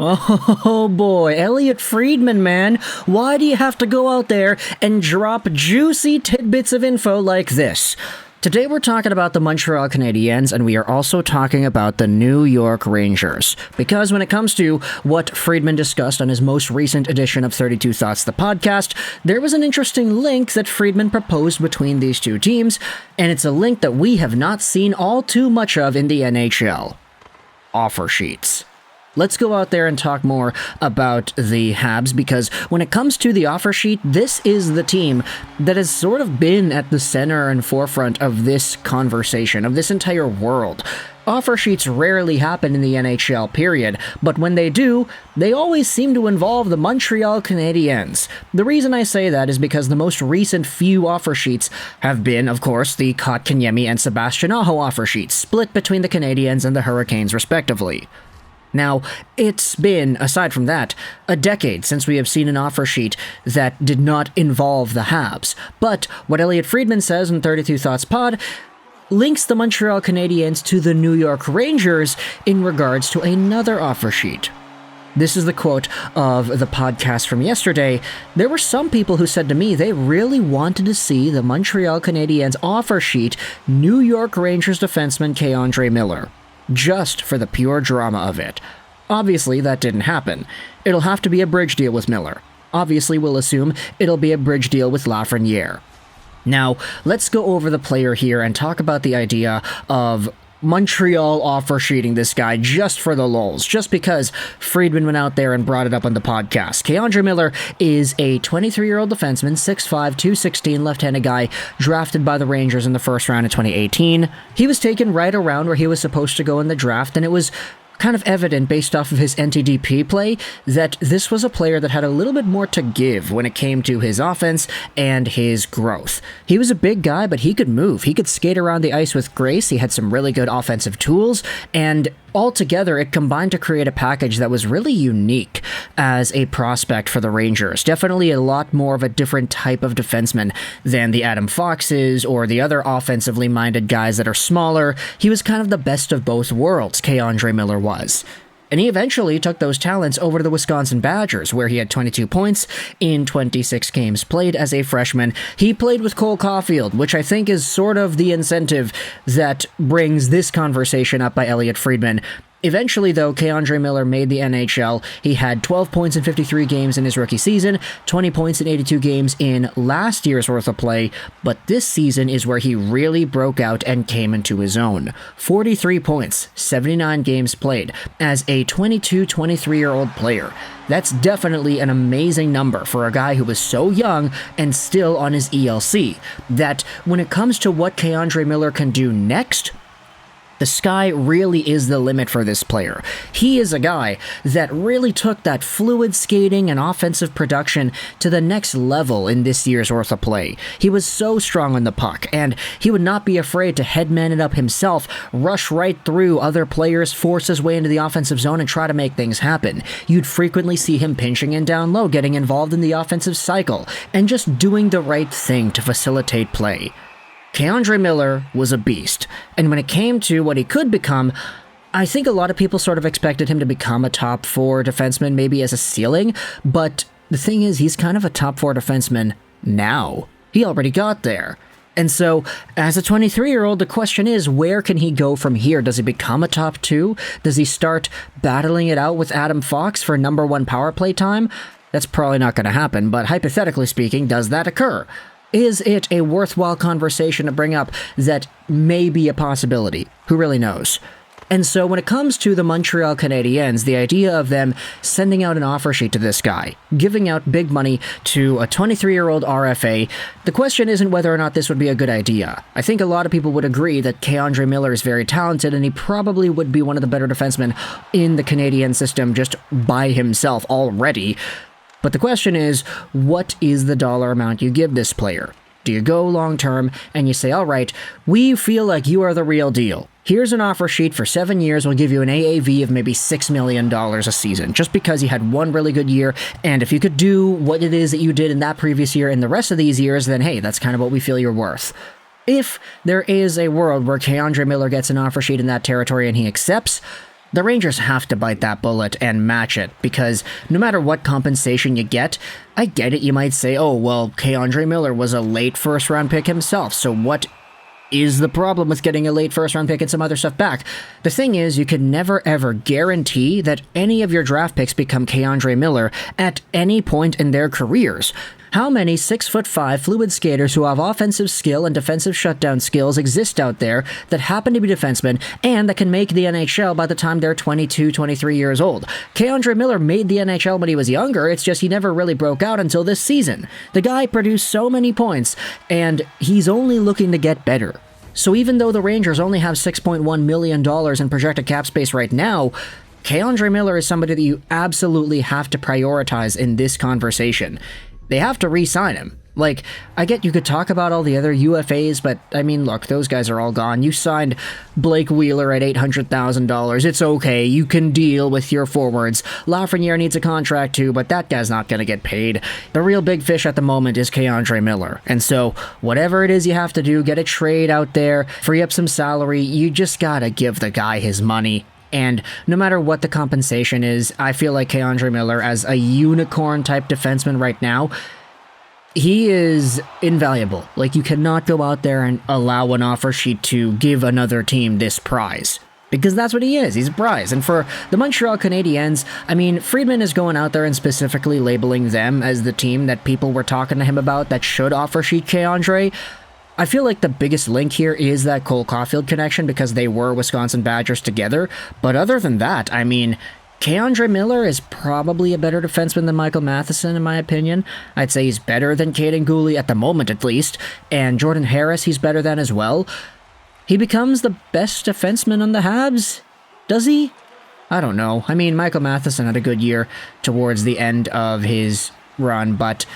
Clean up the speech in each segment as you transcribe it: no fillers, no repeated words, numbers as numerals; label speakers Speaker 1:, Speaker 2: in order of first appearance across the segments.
Speaker 1: Oh boy, Elliotte Friedman, man. Why do you have to go out there and drop juicy tidbits of info like this? Today we're talking about the Montreal Canadiens, and we are also talking about the New York Rangers. Because when it comes to what Friedman discussed on his most recent edition of 32 Thoughts, the podcast, there was an interesting link that Friedman proposed between these two teams, and it's a link that we have not seen all too much of in the NHL. Offer sheets. Let's go out there and talk more about the Habs, because when it comes to the offer sheet, this is the team that has sort of been at the center and forefront of this conversation, of this entire world. Offer sheets rarely happen in the NHL, period, but when they do, they always seem to involve the Montreal Canadiens. The reason I say that is because the most recent few offer sheets have been, of course, the Kotkaniemi and Sebastian Aho offer sheets, split between the Canadiens and the Hurricanes, respectively. Now, it's been, aside from that, a decade since we have seen an offer sheet that did not involve the Habs. But what Elliotte Friedman says in 32 Thoughts Pod links the Montreal Canadiens to the New York Rangers in regards to another offer sheet. This is the quote of the podcast from yesterday. There were some people who said to me they really wanted to see the Montreal Canadiens offer sheet New York Rangers defenseman K'Andre Miller, just for the pure drama of it. Obviously, that didn't happen. It'll have to be a bridge deal with Miller. Obviously, we'll assume it'll be a bridge deal with Lafreniere. Now, let's go over the player here and talk about the idea of Montreal offer sheeting this guy just for the lulz, just because Friedman went out there and brought it up on the podcast. K'Andre Miller is a 23-year-old defenseman, 6'5", 216, left-handed guy, drafted by the Rangers in the first round of 2018. He was taken right around where he was supposed to go in the draft, and it was kind of evident based off of his NTDP play that this was a player that had a little bit more to give when it came to his offense and his growth. He was a big guy, but he could move. He could skate around the ice with grace. He had some really good offensive tools, and altogether, it combined to create a package that was really unique as a prospect for the Rangers. Definitely a lot more of a different type of defenseman than the Adam Foxes or the other offensively minded guys that are smaller. He was kind of the best of both worlds, K'Andre Miller was. And he eventually took those talents over to the Wisconsin Badgers, where he had 22 points in 26 games played as a freshman. He played with Cole Caulfield, which I think is sort of the incentive that brings this conversation up by Elliotte Friedman. Eventually, though, K'Andre Miller made the NHL. He had 12 points in 53 games in his rookie season, 20 points in 82 games in last year's worth of play, but this season is where he really broke out and came into his own. 43 points, 79 games played, as a 22, 23-year-old player. That's definitely an amazing number for a guy who was so young and still on his ELC, that when it comes to what K'Andre Miller can do next, the sky really is the limit for this player. He is a guy that really took that fluid skating and offensive production to the next level in this year's worth of play. He was so strong on the puck, and he would not be afraid to headman it up himself, rush right through other players, force his way into the offensive zone, and try to make things happen. You'd frequently see him pinching in down low, getting involved in the offensive cycle, and just doing the right thing to facilitate play. K'Andre Miller was a beast, and when it came to what he could become, I think a lot of people sort of expected him to become a top 4 defenseman, maybe as a ceiling, but the thing is, he's kind of a top 4 defenseman now. He already got there. And so, as a 23-year-old, the question is, where can he go from here? Does he become a top 2? Does he start battling it out with Adam Fox for number 1 power play time? That's probably not going to happen, but hypothetically speaking, does that occur? Is it a worthwhile conversation to bring up that may be a possibility? Who really knows? And so when it comes to the Montreal Canadiens, the idea of them sending out an offer sheet to this guy, giving out big money to a 23-year-old RFA, the question isn't whether or not this would be a good idea. I think a lot of people would agree that K'Andre Miller is very talented, and he probably would be one of the better defensemen in the Canadian system just by himself already. But the question is, what is the dollar amount you give this player? Do you go long-term and you say, all right, we feel like you are the real deal. Here's an offer sheet for 7 years. We'll give you an AAV of maybe $6 million a season, just because you had one really good year. And if you could do what it is that you did in that previous year in the rest of these years, then hey, that's kind of what we feel you're worth. If there is a world where K'Andre Miller gets an offer sheet in that territory and he accepts, The Rangers have to bite that bullet and match it, because no matter what compensation you get, I get it, you might say, oh, well, K'Andre Miller was a late first-round pick himself, so what is the problem with getting a late first-round pick and some other stuff back? The thing is, you can never ever guarantee that any of your draft picks become K'Andre Miller at any point in their careers. How many 6'5" fluid skaters who have offensive skill and defensive shutdown skills exist out there that happen to be defensemen and that can make the NHL by the time they're 22, 23 years old? K'Andre Miller made the NHL when he was younger, it's just he never really broke out until this season. The guy produced so many points, and he's only looking to get better. So even though the Rangers only have $6.1 million in projected cap space right now, K'Andre Miller is somebody that you absolutely have to prioritize in this conversation. They have to re-sign him. Like, I get you could talk about all the other UFAs, but, I mean, look, those guys are all gone. You signed Blake Wheeler at $800,000. It's okay. You can deal with your forwards. Lafreniere needs a contract too, but that guy's not going to get paid. The real big fish at the moment is K'Andre Miller. And so, whatever it is you have to do, get a trade out there, free up some salary, you just gotta give the guy his money. And no matter what the compensation is, I feel like K'Andre Miller, as a unicorn-type defenseman right now, he is invaluable. Like, you cannot go out there and allow an offer sheet to give another team this prize. Because that's what he is. He's a prize. And for the Montreal Canadiens, I mean, Friedman is going out there and specifically labeling them as the team that people were talking to him about that should offer sheet K'Andre. I feel like the biggest link here is that Cole Caulfield connection because they were Wisconsin Badgers together. But other than that, I mean, K'Andre Miller is probably a better defenseman than Michael Matheson, in my opinion. I'd say he's better than Caden Gooley, at the moment at least. And Jordan Harris, he's better than as well. He becomes the best defenseman on the Habs? Does he? I don't know. I mean, Michael Matheson had a good year towards the end of his run, but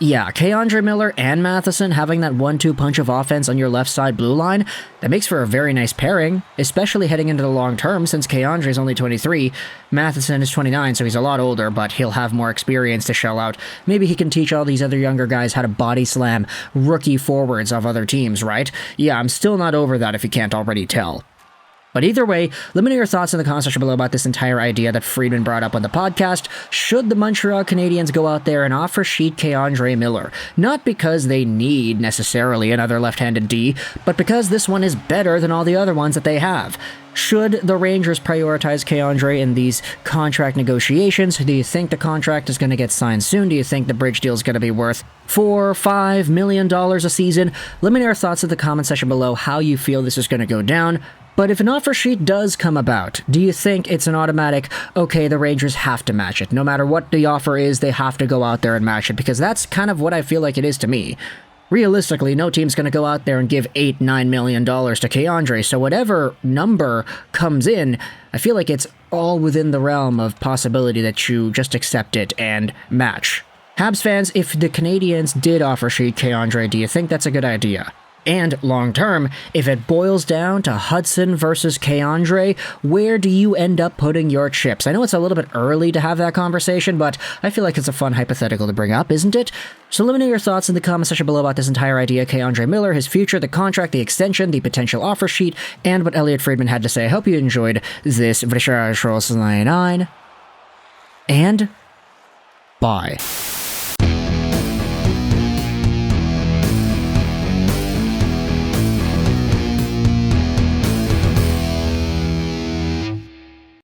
Speaker 1: yeah, K'Andre Miller and Matheson having that 1-2 punch of offense on your left side blue line, that makes for a very nice pairing, especially heading into the long term since K'Andre is only 23, Matheson is 29, so he's a lot older, but he'll have more experience to shell out. Maybe he can teach all these other younger guys how to body slam rookie forwards of other teams, right? Yeah, I'm still not over that if you can't already tell. But either way, let me know your thoughts in the comment section below about this entire idea that Friedman brought up on the podcast. Should the Montreal Canadiens go out there and offer sheet K'Andre Miller? Not because they need necessarily another left-handed D, but because this one is better than all the other ones that they have. Should the Rangers prioritize K'Andre in these contract negotiations? Do you think the contract is going to get signed soon? Do you think the bridge deal is going to be worth $4-5 million a season? Let me know your thoughts in the comment section below how you feel this is going to go down. But if an offer sheet does come about, do you think it's an automatic, okay, the Rangers have to match it? No matter what the offer is, they have to go out there and match it, because that's kind of what I feel like it is to me. Realistically, no team's going to go out there and give $8-9 million to K'Andre, so whatever number comes in, I feel like it's all within the realm of possibility that you just accept it and match. Habs fans, if the Canadiens did offer sheet K'Andre, do you think that's a good idea? And long-term, if it boils down to Hudson versus K'Andre, where do you end up putting your chips? I know it's a little bit early to have that conversation, but I feel like it's a fun hypothetical to bring up, isn't it? So let me know your thoughts in the comment section below about this entire idea, K'Andre Miller, his future, the contract, the extension, the potential offer sheet, and what Elliotte Friedman had to say. I hope you enjoyed this video, and bye.